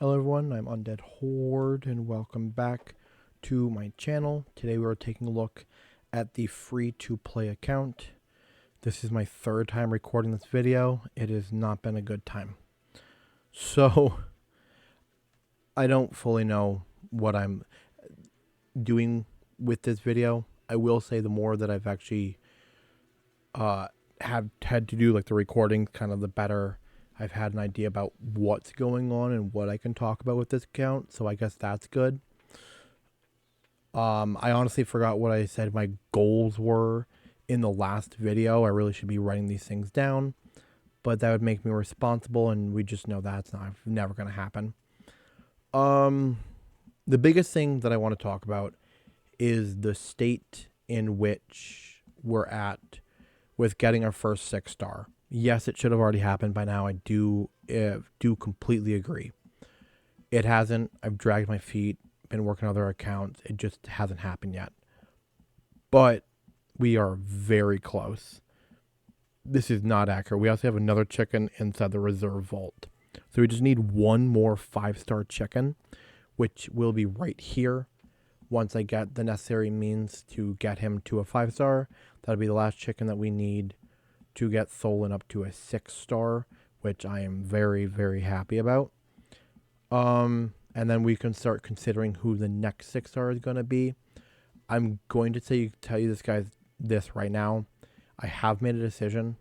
Hello everyone, I'm Undead Horde and welcome back to my channel. Today we are taking a look at the free-to-play account. This is my third time recording this video. It has not been a good time. So, I don't fully know what I'm doing with this video. I will say the more that I've actually have had to do like the recording, kind of the better I've had an idea about what's going on and what I can talk about with this account, so I guess that's good. I honestly forgot what I said my goals were in the last video. I really should be writing these things down, but that would make me responsible, and we just know that's never going to happen. The biggest thing that I want to talk about is the state in which we're at with getting our first 6-star. Yes, it should have already happened by now. I do completely agree. It hasn't. I've dragged my feet, been working on other accounts. It just hasn't happened yet. But we are very close. This is not accurate. We also have another chicken inside the reserve vault. So we just need one more 5-star chicken, which will be right here. Once I get the necessary means to get him to a 5-star, that'll be the last chicken that we need to get Tholen up to a 6-star, which I am very, very happy about. And then we can start considering who the next 6-star is going to be. I'm going to tell you this right now. I have made a decision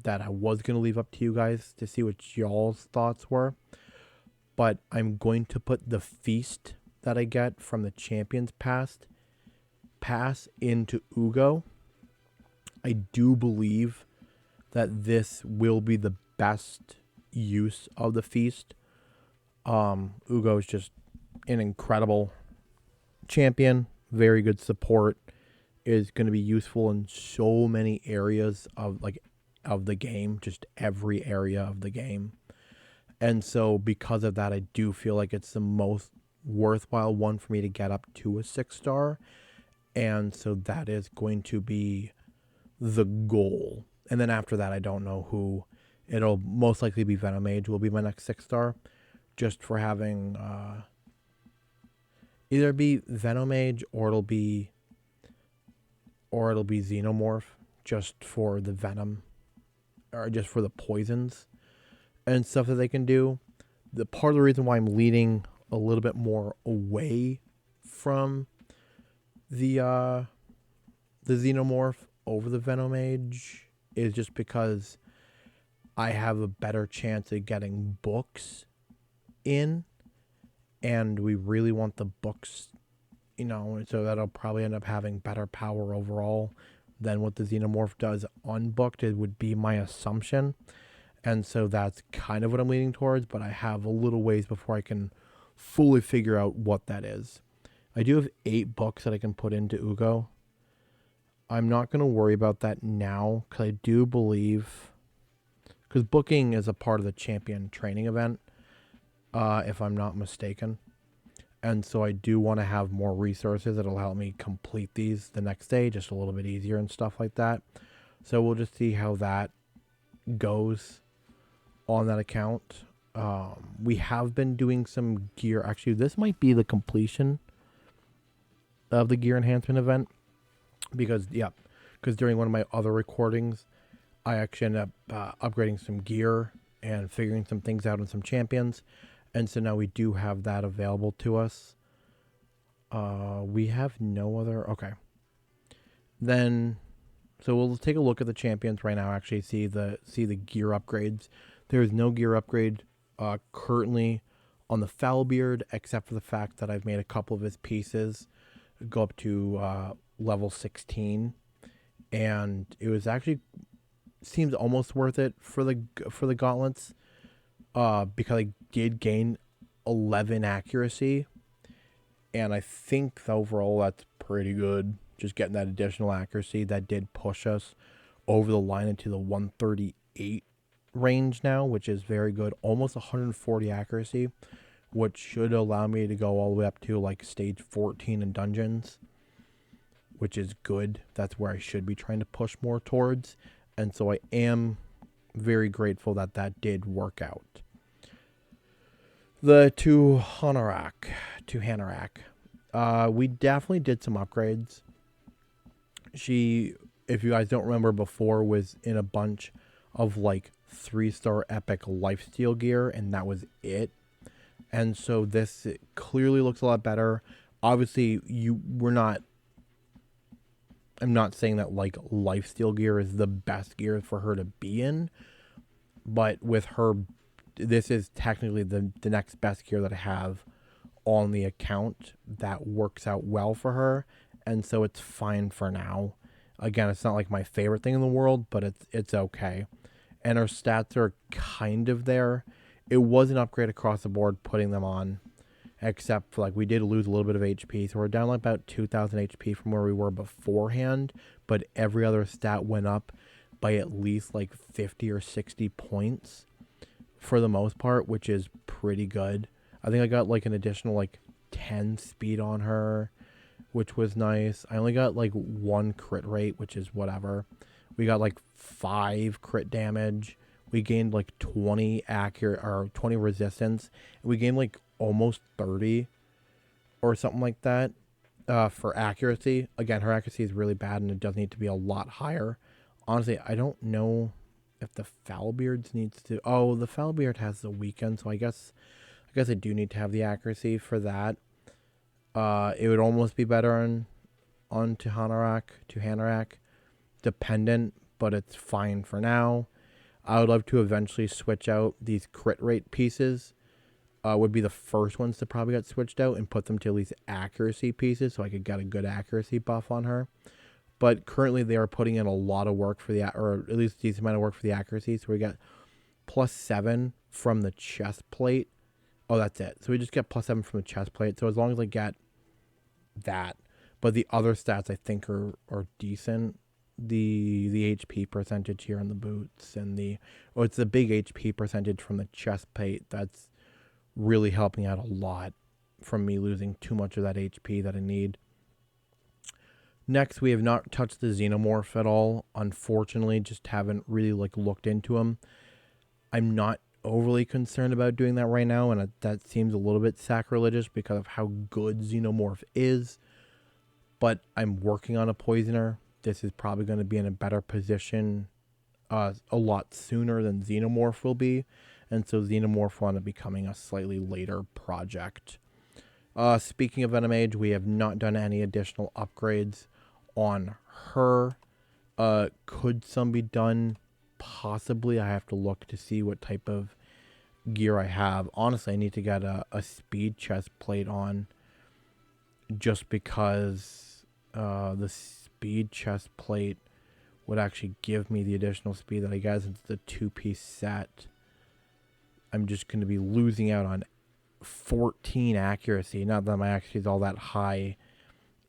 that I was going to leave up to you guys to see what y'all's thoughts were. But I'm going to put the feast that I get from the Champions Pass into Ugo. I do believe that this will be the best use of the feast. Ugo is just an incredible champion, very good support, is going to be useful in so many areas of the game, just every area of the game. And so because of that, I do feel like it's the most worthwhile one for me to get up to a 6-star. And so that is going to be the goal. And then after that, I don't know who. It'll most likely be Venomage will be my next 6-star, just for having either be Venomage or it'll be Xenomorph, just for the venom or just for the poisons and stuff that they can do. The part of the reason why I'm leaning a little bit more away from the Xenomorph over the Venomage is just because I have a better chance of getting books in, and we really want the books, so that'll probably end up having better power overall than what the Xenomorph does unbooked. It would be my assumption, and so that's kind of what I'm leaning towards, but I have a little ways before I can fully figure out what that is. I do have 8 books that I can put into Ugo. I'm not going to worry about that now, because I do believe, because booking is a part of the champion training event, if I'm not mistaken. And so I do want to have more resources that'll help me complete these the next day, just a little bit easier and stuff like that. So we'll just see how that goes on that account. We have been doing some gear. Actually, this might be the completion of the gear enhancement event. Because during one of my other recordings, I actually ended up upgrading some gear and figuring some things out on some champions. And so now we do have that available to us. We have no other... Okay. Then, so we'll take a look at the champions right now, actually see the gear upgrades. There is no gear upgrade currently on the Foulbeard, except for the fact that I've made a couple of his pieces go up to level 16, and it was actually seems almost worth it for the gauntlets, because I did gain 11 accuracy, and I think overall that's pretty good. Just getting that additional accuracy that did push us over the line into the 138 range now, which is very good. Almost 140 accuracy, which should allow me to go all the way up to like stage 14 in dungeons, which is good. That's where I should be trying to push more towards. And so I am very grateful that did work out. To Hanarak. We definitely did some upgrades. She, if you guys don't remember before, was in a bunch of like 3-star epic lifesteal gear, and that was it. And so this clearly looks a lot better. Obviously, I'm not saying that like lifesteal gear is the best gear for her to be in, but with her, this is technically the next best gear that I have on the account that works out well for her, and so it's fine for now. Again, it's not like my favorite thing in the world, but it's okay. And her stats are kind of there. It was an upgrade across the board putting them on, except for like we did lose a little bit of HP, so we're down like about 2,000 HP from where we were beforehand. But every other stat went up by at least like 50 or 60 points for the most part, which is pretty good. I think I got like an additional like 10 speed on her, which was nice. I only got like 1 crit rate, which is whatever. We got like 5 crit damage. We gained like 20 accurate or 20 resistance. And we gained like almost 30 or something like that for accuracy. Again, her accuracy is really bad and it does need to be a lot higher. Honestly, I don't know if the Foulbeards needs to. Oh, the Foulbeard has the weekend, so I guess I do need to have the accuracy for that. It would almost be better on to Hanarak, dependent, but it's fine for now. I would love to eventually switch out these crit rate pieces. Would be the first ones to probably get switched out and put them to at least accuracy pieces so I could get a good accuracy buff on her. But currently they are putting in a lot of work for or at least a decent amount of work for the accuracy. So we got +7 from the chest plate. Oh, that's it. So we just get +7 from the chest plate. So as long as I get that, but the other stats I think are decent. The HP percentage here on the boots and it's the big HP percentage from the chest plate that's really helping out a lot from me losing too much of that HP that I need. Next, we have not touched the Xenomorph at all. Unfortunately, just haven't really like looked into him. I'm not overly concerned about doing that right now, and that seems a little bit sacrilegious because of how good Xenomorph is. But I'm working on a poisoner. This is probably going to be in a better position a lot sooner than Xenomorph will be. And so Xenomorph will end up becoming a slightly later project. Speaking of Venom Age, we have not done any additional upgrades on her. Could some be done? Possibly. I have to look to see what type of gear I have. Honestly, I need to get a speed chest plate on just because the speed chest plate would actually give me the additional speed that I get since it's a 2-piece set. I'm just going to be losing out on 14 accuracy. Not that my accuracy is all that high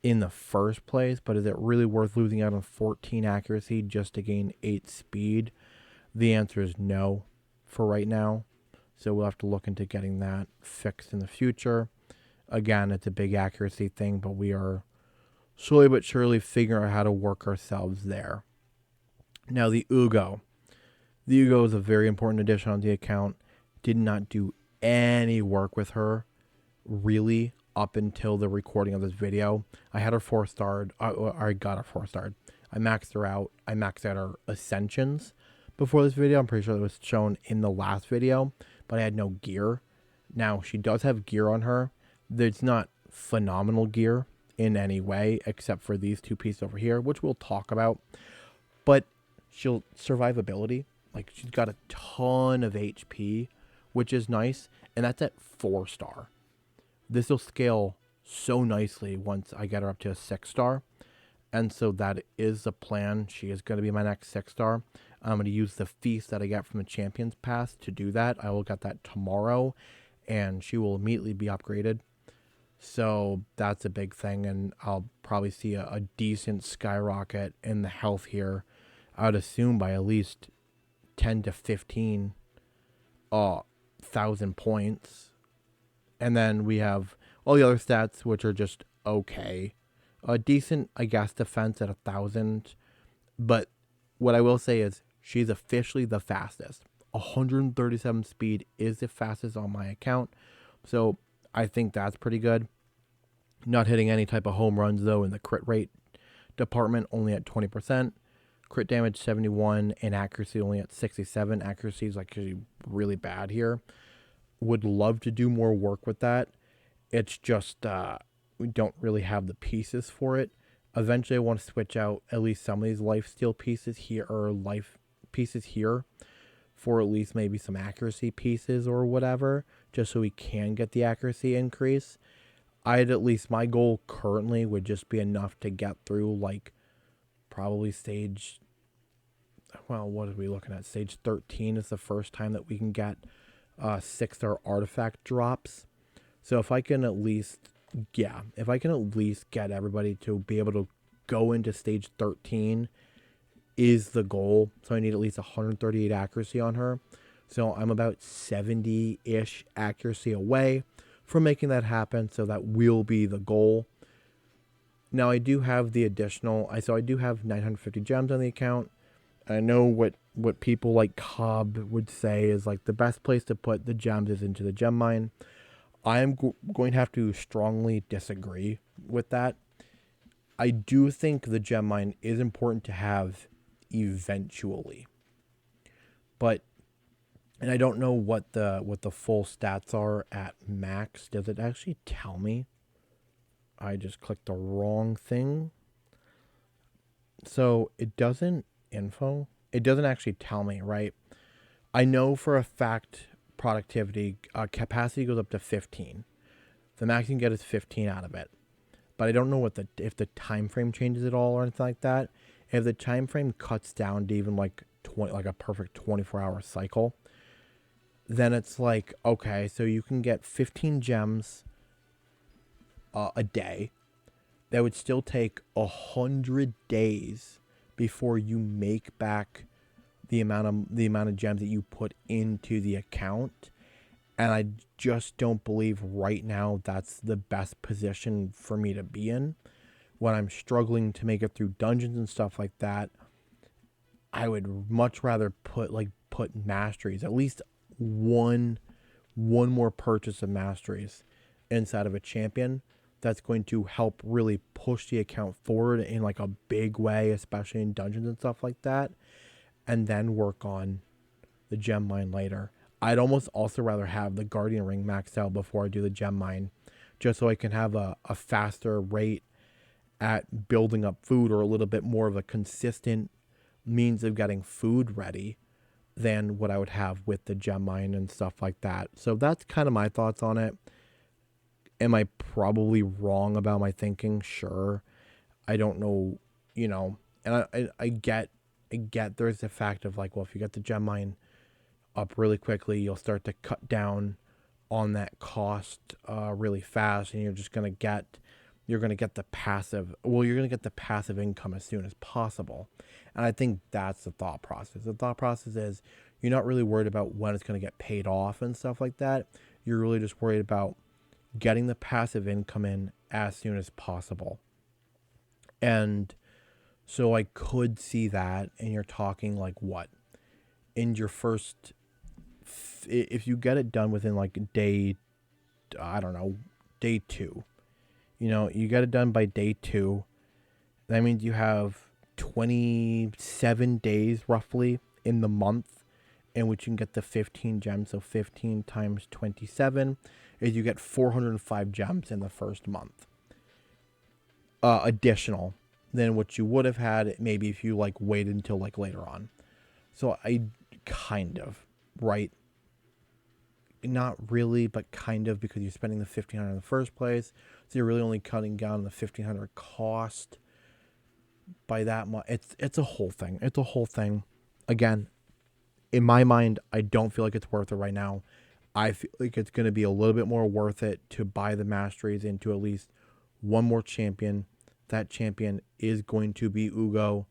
in the first place, but is it really worth losing out on 14 accuracy just to gain 8 speed? The answer is no for right now. So we'll have to look into getting that fixed in the future. Again, it's a big accuracy thing, but we are slowly but surely figuring out how to work ourselves there. Now, the Ugo. The Ugo is a very important addition on the account. Did not do any work with her, really, up until the recording of this video. I had her 4-starred. I got her 4-starred. I maxed her out. I maxed out her Ascensions before this video. I'm pretty sure that was shown in the last video, but I had no gear. Now, she does have gear on her. There's not phenomenal gear in any way, except for these 2 pieces over here, which we'll talk about. But she'll survivability. Like, she's got a ton of HP, which is nice, and that's at 4-star. This will scale so nicely once I get her up to a 6-star, and so that is the plan. She is going to be my next 6-star. I'm going to use the feast that I got from the Champions Pass to do that. I will get that tomorrow, and she will immediately be upgraded. So that's a big thing, and I'll probably see a decent skyrocket in the health here. I would assume by at least 10 to 15 thousand points. And then we have all the other stats, which are just okay. A decent, I guess, defense at 1,000. But what I will say is she's officially the fastest. 137 speed is the fastest on my account. So I think that's pretty good. Not hitting any type of home runs, though, in the crit rate department, only at 20%. Crit damage 71 and accuracy only at 67. Accuracy is like really bad here. Would love to do more work with that. It's just we don't really have the pieces for it. Eventually, I want to switch out at least some of these lifesteal pieces here, or life pieces here, for at least maybe some accuracy pieces or whatever, just so we can get the accuracy increase. I'd at least, my goal currently would just be enough to get through like probably stage, well, what are we looking at? Stage 13 is the first time that we can get 6-star artifact drops. So if I can at least, if I can at least get everybody to be able to go into stage 13 is the goal. So I need at least 138 accuracy on her. So I'm about 70-ish accuracy away from making that happen. So that will be the goal. Now I do have the additional, so I do have 950 gems on the account. I know what people like Cobb would say is like the best place to put the gems is into the gem mine. I am going to have to strongly disagree with that. I do think the gem mine is important to have eventually, but, and I don't know what the full stats are at max. Does it actually tell me? I just clicked the wrong thing. So it doesn't it doesn't actually tell me, right? I know for a fact productivity capacity goes up to 15. The max you can get is 15 out of it, but I don't know if the time frame changes at all or anything like that. If the time frame cuts down to even like a perfect 24-hour cycle, then it's like, okay, so you can get 15 gems a day. That would still take 100 days before you make back the amount of gems that you put into the account. And I just don't believe right now that's the best position for me to be in. When I'm struggling to make it through dungeons and stuff like that, I would much rather put masteries, at least one more purchase of masteries inside of a champion. That's going to help really push the account forward in like a big way, especially in dungeons and stuff like that, and then work on the gem mine later. I'd almost also rather have the guardian ring maxed out before I do the gem mine, just so I can have a faster rate at building up food, or a little bit more of a consistent means of getting food ready than what I would have with the gem mine and stuff like that. So that's kind of my thoughts on it. Am I probably wrong about my thinking? Sure. I don't know, and I get there's the fact of like, well, if you get the gem mine up really quickly, you'll start to cut down on that cost really fast, and you're going to get the passive, you're going to get the passive income as soon as possible. And I think that's the thought process. The thought process is you're not really worried about when it's going to get paid off and stuff like that. You're really just worried about getting the passive income in as soon as possible. And so I could see that, and you're talking like what? In your first, if you get it done within like day 2, you get it done by day 2, that means you have 27 days roughly in the month in which you can get the 15 gems. So 15 times 27 is you get 405 gems in the first month. Additional than what you would have had maybe if you waited until later on. So I kind of, right? Not really, but kind of, because you're spending the 1,500 in the first place. So you're really only cutting down the 1,500 cost by that much. It's a whole thing. It's a whole thing. Again, in my mind, I don't feel like it's worth it right now. I feel like it's going to be a little bit more worth it to buy the masteries into at least one more champion. That champion is going to be Ugo.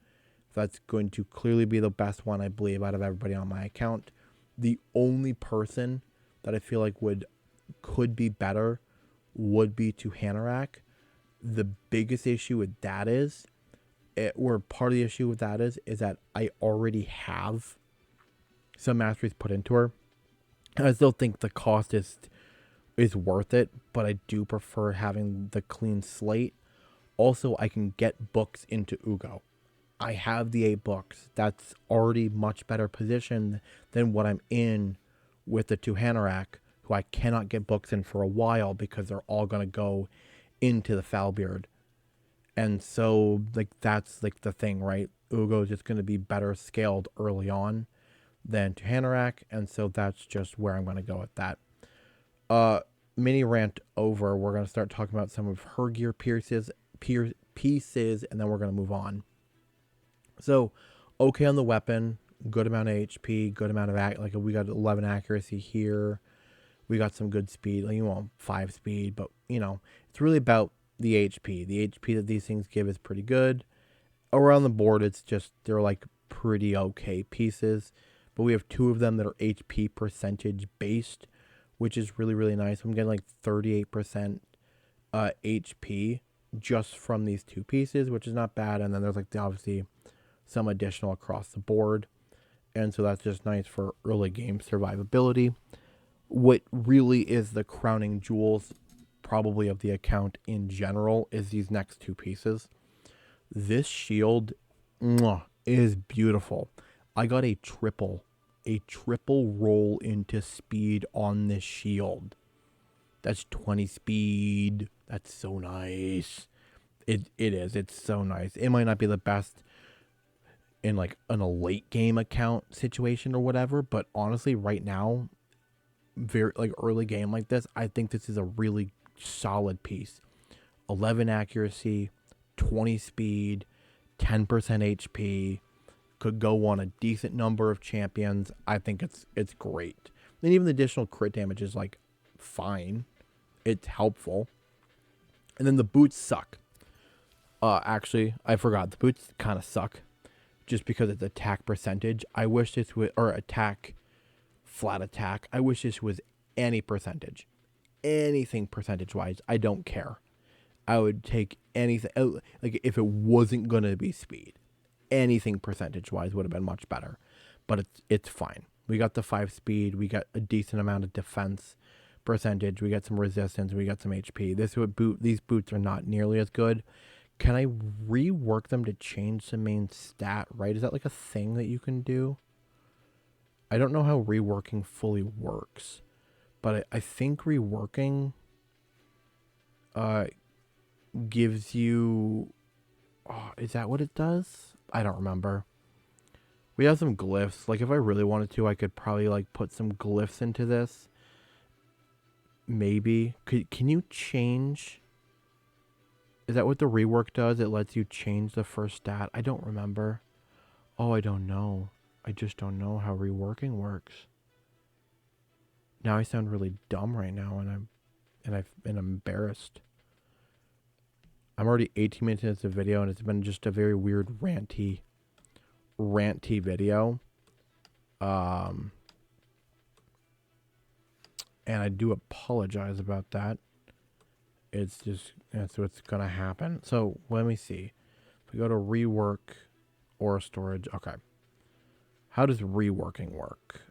That's going to clearly be the best one, I believe, out of everybody on my account. The only person that I feel like could be better would be to Hanorak. The biggest issue with that is part of the issue with that is that I already have some masteries put into her. I still think the cost is is worth it, but I do prefer having the clean slate. Also, I can get books into Ugo. I have the 8 books. That's already much better position than what I'm in with the 2 Hanorach, who I cannot get books in for a while because they're all going to go into the Foulbeard. And so, like, that's, like, the thing, right? Ugo is just going to be better scaled early on than 2 Hanorach, and so that's just where I'm going to go with that. Mini rant over. We're going to start talking about some of her gear pieces, and then we're going to move on. So, okay on the weapon, good amount of HP, good amount of like we got 11 accuracy here. We got some good speed, like 5 speed, but it's really about the HP. The HP that these things give is pretty good. Around the board, it's just they're like pretty okay pieces, but we have 2 of them that are HP percentage based, which is really, really nice. I'm getting like 38% HP just from these 2 pieces, which is not bad. And then there's like obviously some additional across the board, and so that's just nice for early game survivability. What really is the crowning jewels probably of the account in general is these next 2 pieces. This shield is beautiful. I got a triple roll into speed on this shield. That's 20 speed. That's so nice. It is. It's so nice. It might not be the best in like a late game account situation or whatever, but honestly right now, very like early game like this, I think this is a really solid piece. 11 accuracy, 20 speed, 10% HP, could go on a decent number of champions. I think it's great. And even the additional crit damage is like fine. It's helpful. And then the boots suck. Actually, I forgot. The boots kind of suck just because it's attack percentage. I wish this would, or attack, flat attack. I wish this was any percentage. Anything percentage wise, I don't care. I would take anything, like if it wasn't going to be speed. Anything percentage wise would have been much better. But it's fine. We got the 5 speed. We got a decent amount of defense percentage. We got some resistance. We got some HP. These boots are not nearly as good. Can I rework them to change the main stat, right? Is that like a thing that you can do? I don't know how reworking fully works, but I think reworking gives you... Oh, is that what it does? I don't remember. We have some glyphs. Like, if I really wanted to, I could probably, like, put some glyphs into this. Maybe. Can you change... Is that what the rework does? It lets you change the first stat? I don't remember. Oh, I don't know. I just don't know how reworking works. Now I sound really dumb right now, and I'm embarrassed. I'm already 18 minutes into the video, and it's been just a very weird ranty video. And I do apologize about that. It's just, that's what's going to happen. So, let me see. If we go to rework or storage. Okay. How does reworking work?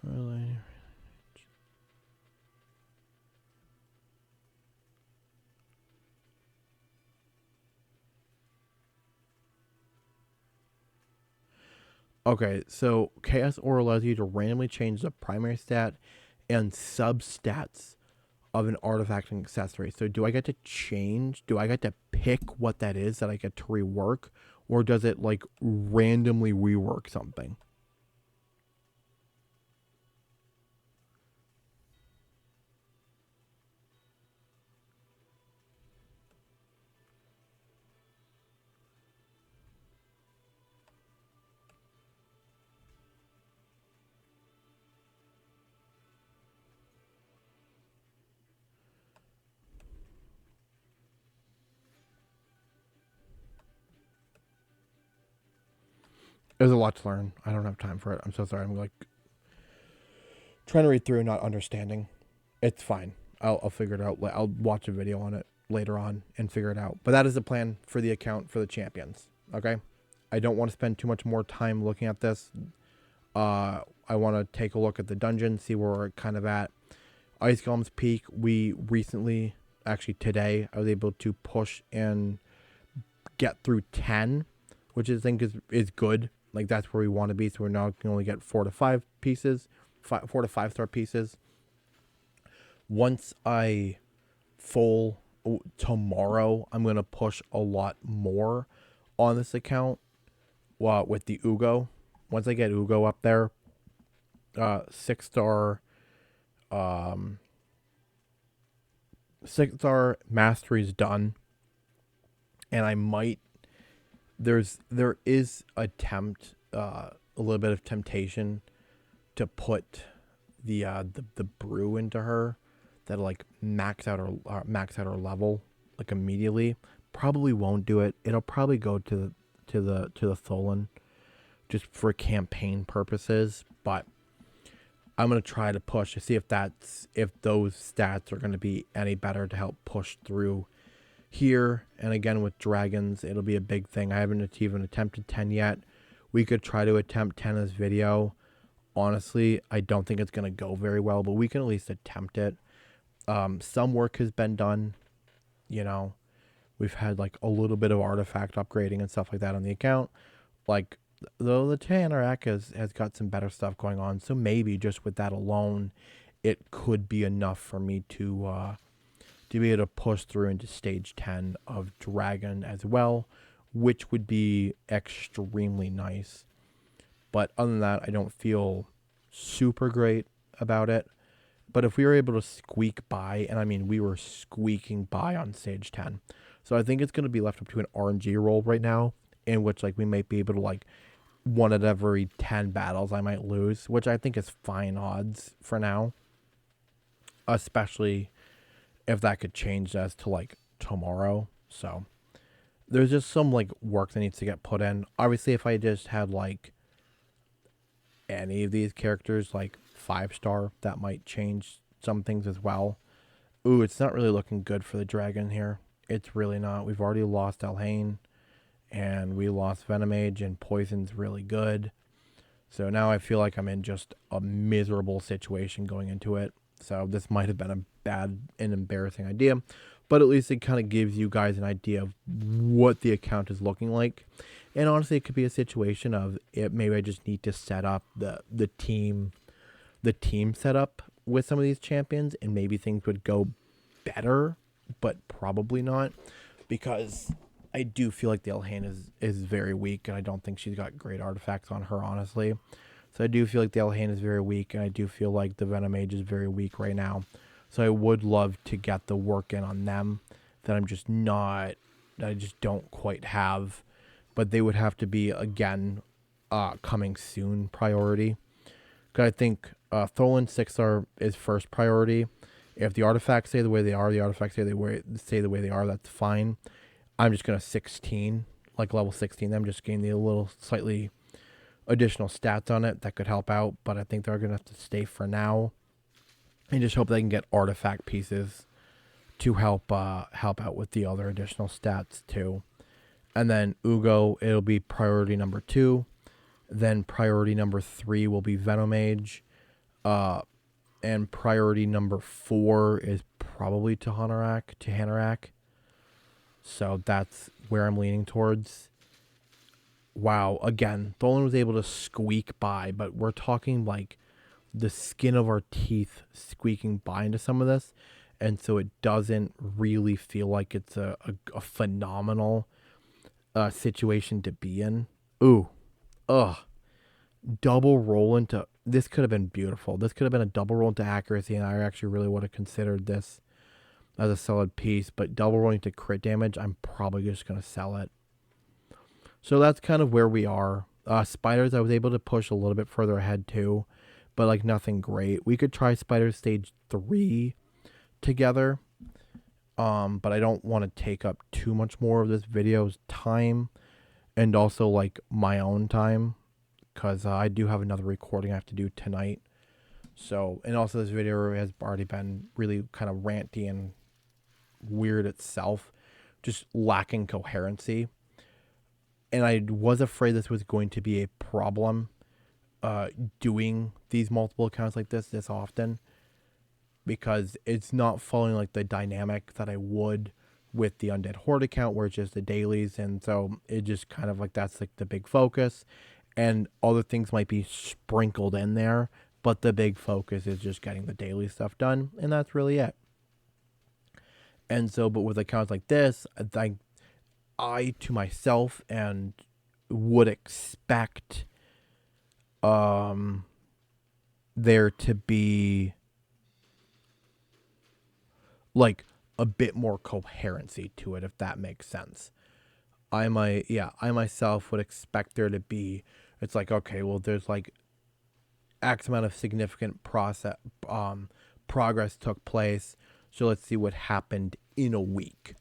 Really? Okay, so Chaos Aura allows you to randomly change the primary stat and substats of an artifact and accessory. So do I get to change? Do I get to pick what that is that I get to rework? Or does it like randomly rework something? There's a lot to learn. I don't have time for it. I'm so sorry. I'm like trying to read through, not understanding. It's fine. I'll figure it out. I'll watch a video on it later on and figure it out. But that is the plan for the account for the champions. Okay? I don't want to spend too much more time looking at this. I want to take a look at the dungeon, see where we're kind of at. Ice Golem's Peak, we recently, actually today, I was able to push and get through 10, which I think is good. Like, that's where we want to be, so we're now can only get 4 to 5 pieces, 4 to 5 star pieces. Once I full tomorrow, I'm going to push a lot more on this account with the Ugo. Once I get Ugo up there, 6 star 6 star mastery is done, and I might there is a little bit of temptation to put the brew into her that like max out her level like immediately. Probably won't do it. It'll probably go to the Tholen just for campaign purposes, but I'm gonna try to push to see if those stats are gonna be any better to help push through here. And again, with dragons, it'll be a big thing. I haven't even attempted 10 yet. We could try to attempt 10 in this video. Honestly, I don't think it's gonna go very well, but we can at least attempt it. Some work has been done. You know, we've had like a little bit of artifact upgrading and stuff like that on the account. Like, though the Tanarak has got some better stuff going on, so maybe just with that alone, it could be enough for me to be able to push through into stage 10 of Dragon as well, which would be extremely nice. But other than that, I don't feel super great about it. But if we were able to squeak by, and I mean, we were squeaking by on stage 10. So I think it's going to be left up to an RNG roll right now, in which like we might be able to like one out of every 10 battles I might lose, which I think is fine odds for now. Especially if that could change as to like tomorrow. So there's just some like work that needs to get put in. Obviously, if I just had like any of these characters like 5 star, that might change some things as well. Ooh, it's not really looking good for the dragon here. It's really not. We've already lost Elhain, and we lost Venomage, and Poison's really good. So now I feel like I'm in just a miserable situation going into it. So this might have been a bad and embarrassing idea, but at least it kind of gives you guys an idea of what the account is looking like. And honestly, it could be a situation of it. Maybe I just need to set up the team setup with some of these champions, and maybe things would go better, but probably not, because I do feel like the Elhain is very weak, and I don't think she's got great artifacts on her, honestly. So I do feel like the Elhain is very weak, and I do feel like the Venomage is very weak right now. So I would love to get the work in on them that I just don't quite have. But they would have to be, again, coming soon priority. Because I think Tholen 6 is first priority. If the artifacts stay the way they are, the artifacts stay the way they are, that's fine. I'm just going to 16, like level 16 them, just gain the little slightly additional stats on it that could help out. But I think they're going to have to stay for now. And just hope they can get artifact pieces to help out with the other additional stats too. And then Ugo, it'll be priority number 2. Then priority number 3 will be Venomage. And priority number 4 is probably Tahanarak. So that's where I'm leaning towards. Wow, again, Tholen was able to squeak by, but we're talking like the skin of our teeth squeaking by into some of this. And so it doesn't really feel like it's a phenomenal situation to be in. Ooh. Ugh. Double roll into... This could have been beautiful. This could have been a double roll into accuracy, and I actually really would have considered this as a solid piece. But double rolling to crit damage, I'm probably just going to sell it. So that's kind of where we are. Spiders, I was able to push a little bit further ahead too, but like nothing great. We could try Spiders stage 3 together. But I don't want to take up too much more of this video's time, and also like my own time, because I do have another recording I have to do tonight. So, and also this video has already been really kind of ranty and weird itself, just lacking coherency. And I was afraid this was going to be a problem doing these multiple accounts like this often, because it's not following like the dynamic that I would with the Undead Horde account, where it's just the dailies, and so it just kind of like that's like the big focus, and other things might be sprinkled in there, but the big focus is just getting the daily stuff done, and that's really it. And so, but with accounts like this, I to myself and would expect there to be like a bit more coherency to it, if that makes sense. I myself would expect there to be, it's like, okay, well, there's like X amount of significant progress took place, so let's see what happened in a week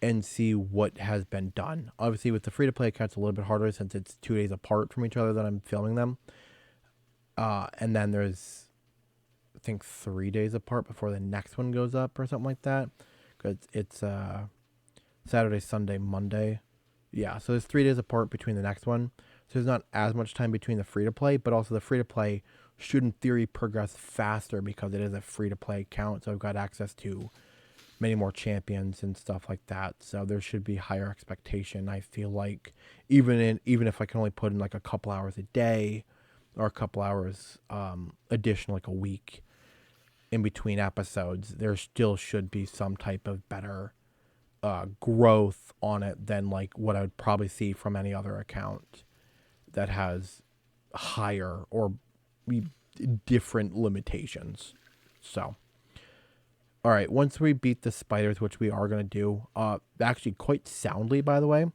and see what has been done. Obviously, with the free-to-play accounts, a little bit harder since it's 2 days apart from each other that I'm filming them. And then there's, I think, 3 days apart before the next one goes up or something like that. Because it's Saturday, Sunday, Monday. Yeah, so there's 3 days apart between the next one. So there's not as much time between the free-to-play, but also the free-to-play should, in theory, progress faster because it is a free-to-play account. So I've got access to many more champions and stuff like that. So there should be higher expectation. I feel like even if I can only put in like a couple hours a day or a couple hours additional like a week in between episodes, there still should be some type of better growth on it than like what I would probably see from any other account that has higher or different limitations. So all right, once we beat the spiders, which we are going to do, actually quite soundly, by the way.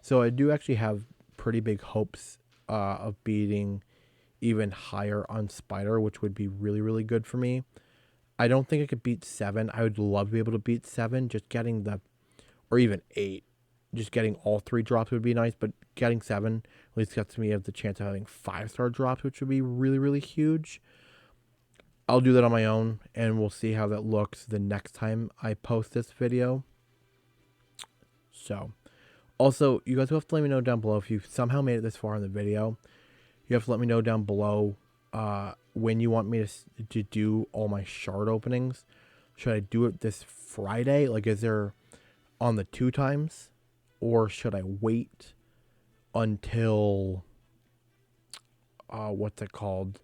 So I do actually have pretty big hopes of beating even higher on spider, which would be really, really good for me. I don't think I could beat 7. I would love to be able to beat 7. Just getting or even 8. Just getting all 3 drops would be nice, but getting 7 at least gets me the chance of having 5-star drops, which would be really, really huge. I'll do that on my own, and we'll see how that looks the next time I post this video. So, also, you guys will have to let me know down below if you've somehow made it this far in the video. You have to let me know down below when you want me to do all my shard openings. Should I do it this Friday? Like, is there on the 2 times? Or should I wait until, what's it called?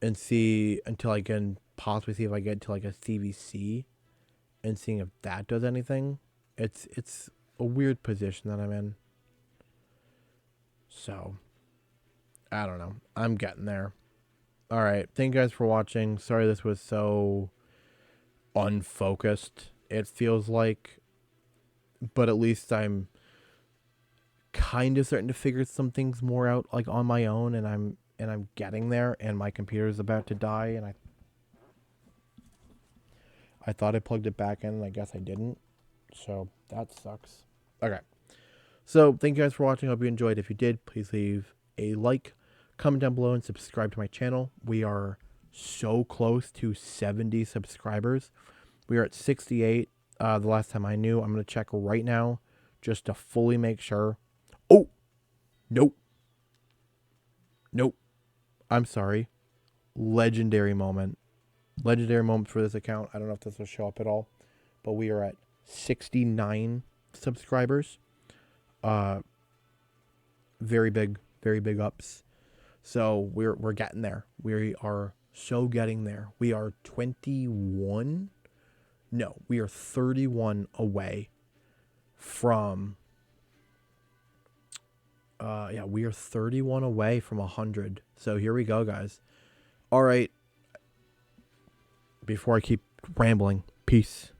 And see until I can possibly see if I get to like a CVC and seeing if that does anything. It's a weird position that I'm in. So, I don't know. I'm getting there. All right. Thank you guys for watching. Sorry this was so unfocused, it feels like. But at least I'm kind of starting to figure some things more out like on my own, and I'm getting there, and my computer is about to die, and I thought I plugged it back in, and I guess I didn't. So that sucks. Okay. So thank you guys for watching. I hope you enjoyed. If you did, please leave a like, comment down below, and subscribe to my channel. We are so close to 70 subscribers. We are at 68 the last time I knew. I'm going to check right now just to fully make sure. Oh! Nope. Nope. I'm sorry. Legendary moment. Legendary moment for this account. I don't know if this will show up at all, but we are at 69 subscribers. Very big ups. So we're getting there. We are so getting there. We are 21. No, we are 31 away from we are 31 away from 100. So here we go, guys. All right. Before I keep rambling, peace.